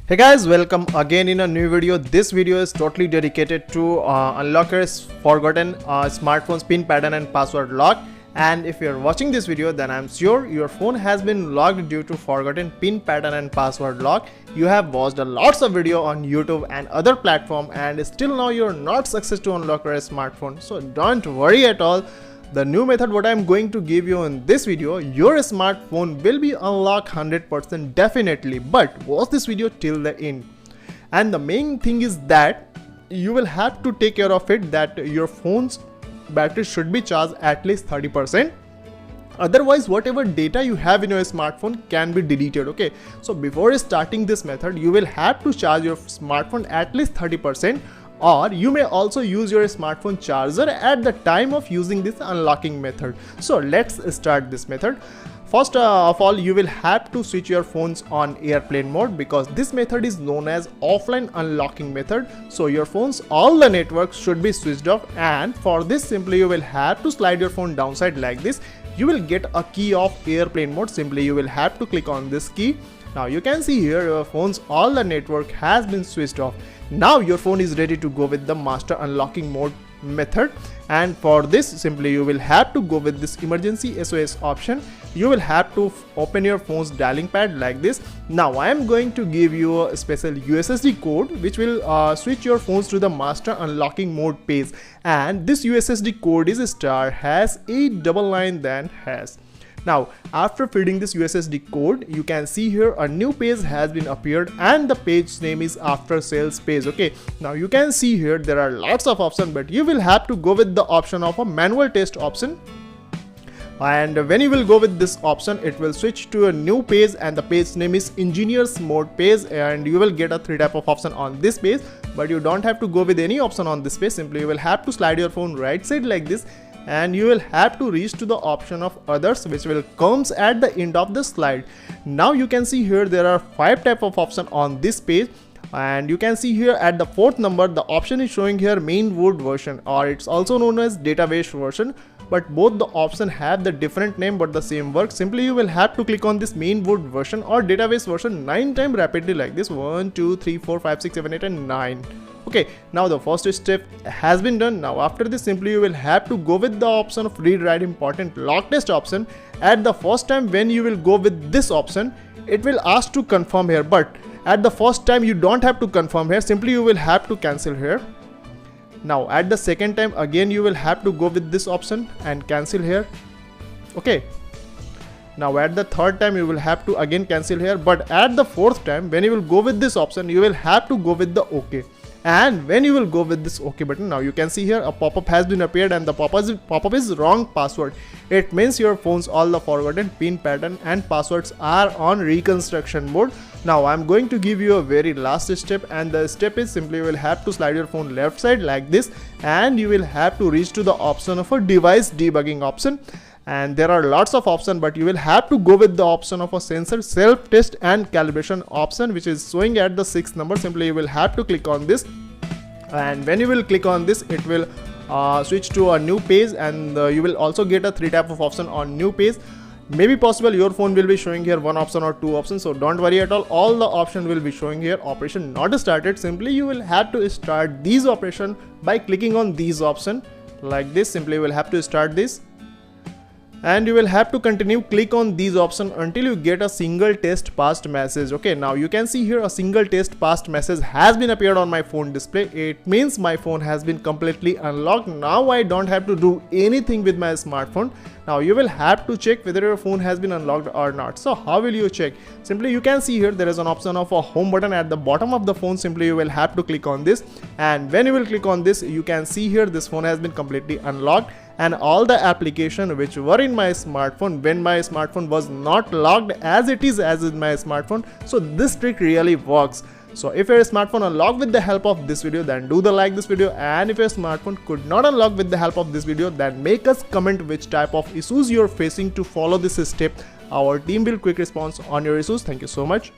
Hey guys, welcome again in a new video. This video is totally dedicated to unlock your forgotten smartphone's pin pattern and password lock. And if you're watching this video, then I'm sure your phone has been locked due to forgotten pin pattern and password lock. You have watched a lots of video on YouTube and other platform, and still now you're not successful to unlock your smartphone. So don't worry at all. The new method what I'm going to give you in this video, your smartphone will be unlocked 100% definitely. But watch this video till the end. And the main thing is that you will have to take care of it, that your phone's battery should be charged at least 30%. Otherwise, whatever data you have in your smartphone can be deleted. Okay, so before starting this method, you will have to charge your smartphone at least 30%. Or you may also use your smartphone charger at the time of using this unlocking method. So let's start this method. First of all, you will have to switch your phones on airplane mode, because this method is known as offline unlocking method. So your phone's all the networks should be switched off, and for this simply you will have to slide your phone downside like this. You will get a key of airplane mode. Simply you will have to click on this key. Now you can see here your phone's all the network has been switched off. Now your phone is ready to go with the master unlocking mode method, and for this simply you will have to go with this emergency SOS option. You will have to open your phone's dialing pad like this. Now I am going to give you a special USSD code which will switch your phones to the master unlocking mode page, and this USSD code is *#899 then #. Now after feeding this USSD code, you can see here a new page has been appeared, and the page name is after sales page. Okay, now you can see here there are lots of options, but you will have to go with the option of a manual test option. And when you will go with this option, it will switch to a new page, and the page name is engineers mode page, and you will get a 3 type of option on this page. But you don't have to go with any option on this page. Simply you will have to slide your phone right side like this, and you will have to reach to the option of others, which will comes at the end of the slide. Now you can see here there are 5 type of option on this page, and you can see here at the 4th number the option is showing here mainwood version, or it's also known as database version. But both the option have the different name but the same work. Simply you will have to click on this mainwood version or database version 9 times rapidly like this. 1 2 3 4 5 6 7 8 and 9. Okay, now the first step has been done. Now after this simply you will have to go with the option of read write important lock test option. At the first time when you will go with this option, it will ask to confirm here, but at the first time you don't have to confirm here. Simply you will have to cancel here. Now at the second time again you will have to go with this option and cancel here. Okay, now at the third time you will have to again cancel here, but at the 4th time when you will go with this option, you will have to go with the OK. And when you will go with this OK button, now you can see here a pop-up has been appeared, and the pop-up is wrong password. It means your phone's all the forgotten pin pattern and passwords are on reconstruction mode. Now I'm going to give you a very last step, and the step is simply you will have to slide your phone left side like this, and you will have to reach to the option of a device debugging option. And there are lots of options, but you will have to go with the option of a sensor self test and calibration option, which is showing at the 6th number. Simply you will have to click on this, and when you will click on this, it will switch to a new page, and you will also get a 3 type of option on new page. Maybe possible your phone will be showing here 1 option or 2 options, so don't worry at all the option will be showing here. Operation not started. Simply you will have to start these operation by clicking on these option like this. Simply you will have to start this, and you will have to continue click on these options until you get a single test passed message. Okay, now you can see here a single test passed message has been appeared on my phone display. It means my phone has been completely unlocked. Now I don't have to do anything with my smartphone. Now you will have to check whether your phone has been unlocked or not. So how will you check? Simply you can see here there is an option of a home button at the bottom of the phone. Simply you will have to click on this, and when you will click on this, you can see here this phone has been completely unlocked, and all the application which were in my smartphone when my smartphone was not locked as it is as in my smartphone. So this trick really works. So if your smartphone unlocked with the help of this video, then do the like this video, and if your smartphone could not unlock with the help of this video, then make us comment which type of issues you're facing to follow this step. Our team will quick response on your issues. Thank you so much.